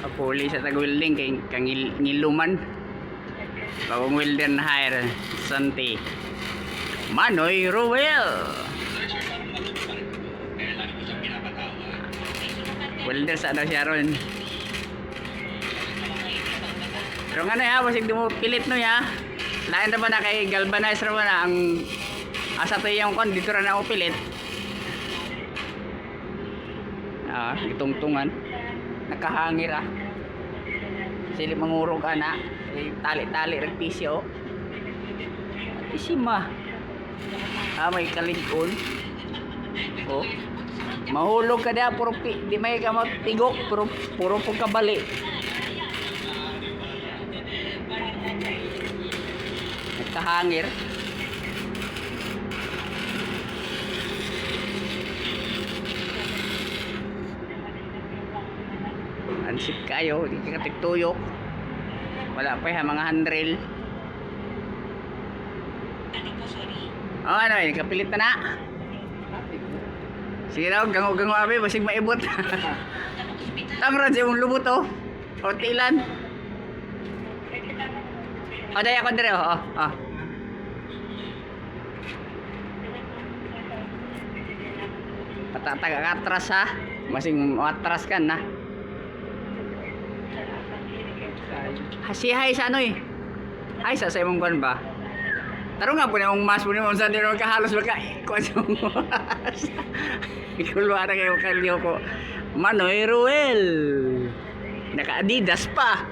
Kapuli sa tag-welding kay kangiluman. Bagong welder na hire. Santi. Manoy Ruel. Welder sa daw siya ron. Pero nga na ya, basig di mo pilit no ya. Lain naman na kay galvanize naman na ang asa to yung kon dito ra na ako pilit. Itungtungan. Nakahangir Sili mangurog ana. Tali-tali rag pisyo. Pisima. May kalig-on. Oh. Mahulog ka dia puro di may ka matigok puro po kabali. Nakahangir. Ansip kayo, di ka tigtuyok. Wala pa yung mga handrel. Ano eh, kapilit na. Sige daw, gango-gango abi, basig maibot. Tangrad sa yung lubot o tilan. Daya ko dire Patatag-atras ha. Masing matras ka na. Hasihay sa ano eh. Ay sa imong kuan ba? Taro nga po na yung mas po ni mo sa din kahalos baka kuan sa mas. Ikulo ara kayo kalyo ko. Manoy Ruel. Naka Adidas pa.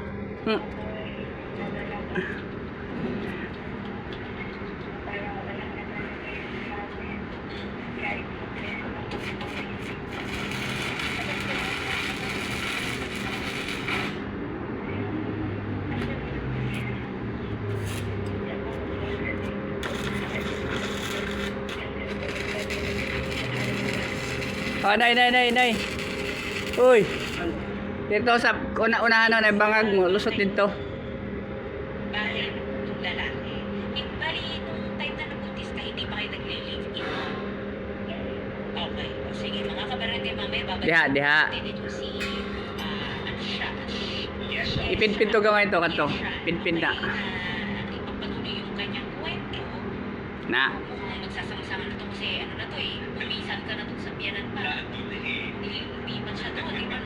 Nay. Uy. Dito sa una-unahan na bangag mo, lusot dito. Bakit itong lalaki? Bali, nung time na nabuntis ka, hindi pa kayo nagle-live in. Okay. O sige, mga kabarangay, mamaya babalik. Diha. Dito si, ano siya? Ipinpin to gamay to kanto. Pinpin na. Ipagpatuloy yung kanyang kwento. Na. Magsasama-sama na to kasi ano na to eh. Umisan ka na to sa biyanan pa. Umiipan siya to. Di ba?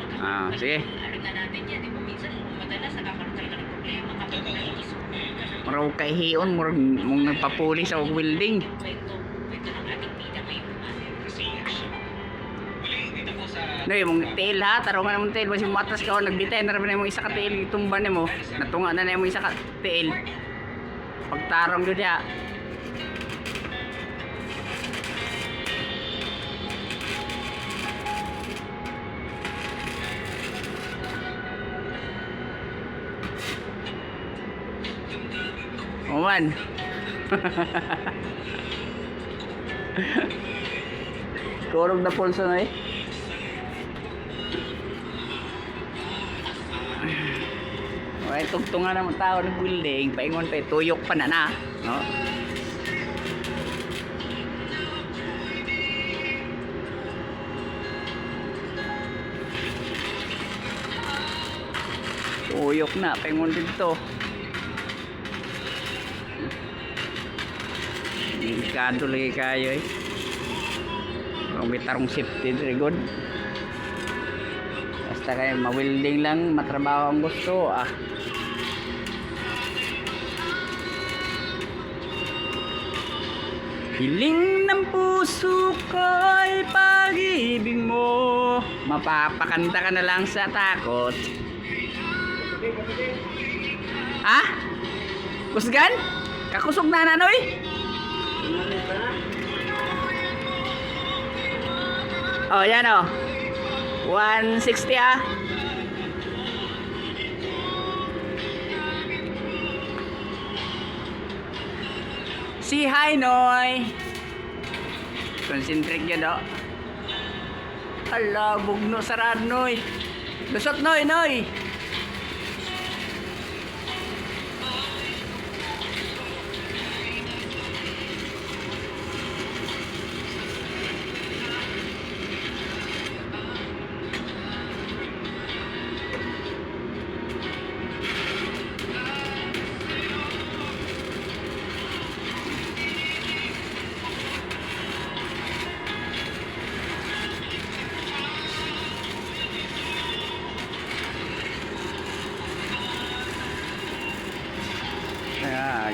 Sige. Ano na natin yan. Di ba? Minsan, madalas nagkakaroon talaga ng problema kapag naiisip. Maraw kay hiyon mong nagpapuli sa welding. Kwento ng ating bida ngayon. Noy, mong tail ha, tarungan mong tail, basi matras ka o nagbitay na rin mong isa ka tail itumban mo. Natunga na mong isa ka tail. Pagtarong jud ya. Oman. Kurog na pulso na eh. Okay, tugtungan naman tao ng building, paingon pa tuyok pa na, no? Tuyok na, paingon dito. Delikado lagi kayo eh. Kung may tarong safety, very good. Basta kayo ma-welding lang, matrabaho ang gusto Hiling ng puso ko'y pag-ibig mo. Mapapakanta ka na lang sa takot. Kusgan? Kakusog na nanoy? Yan 160 Si hi Noy. Concentrate yun Hala, bugno sarad Noy. Lusot Noy.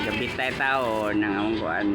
gabit tayo tao nang among kuan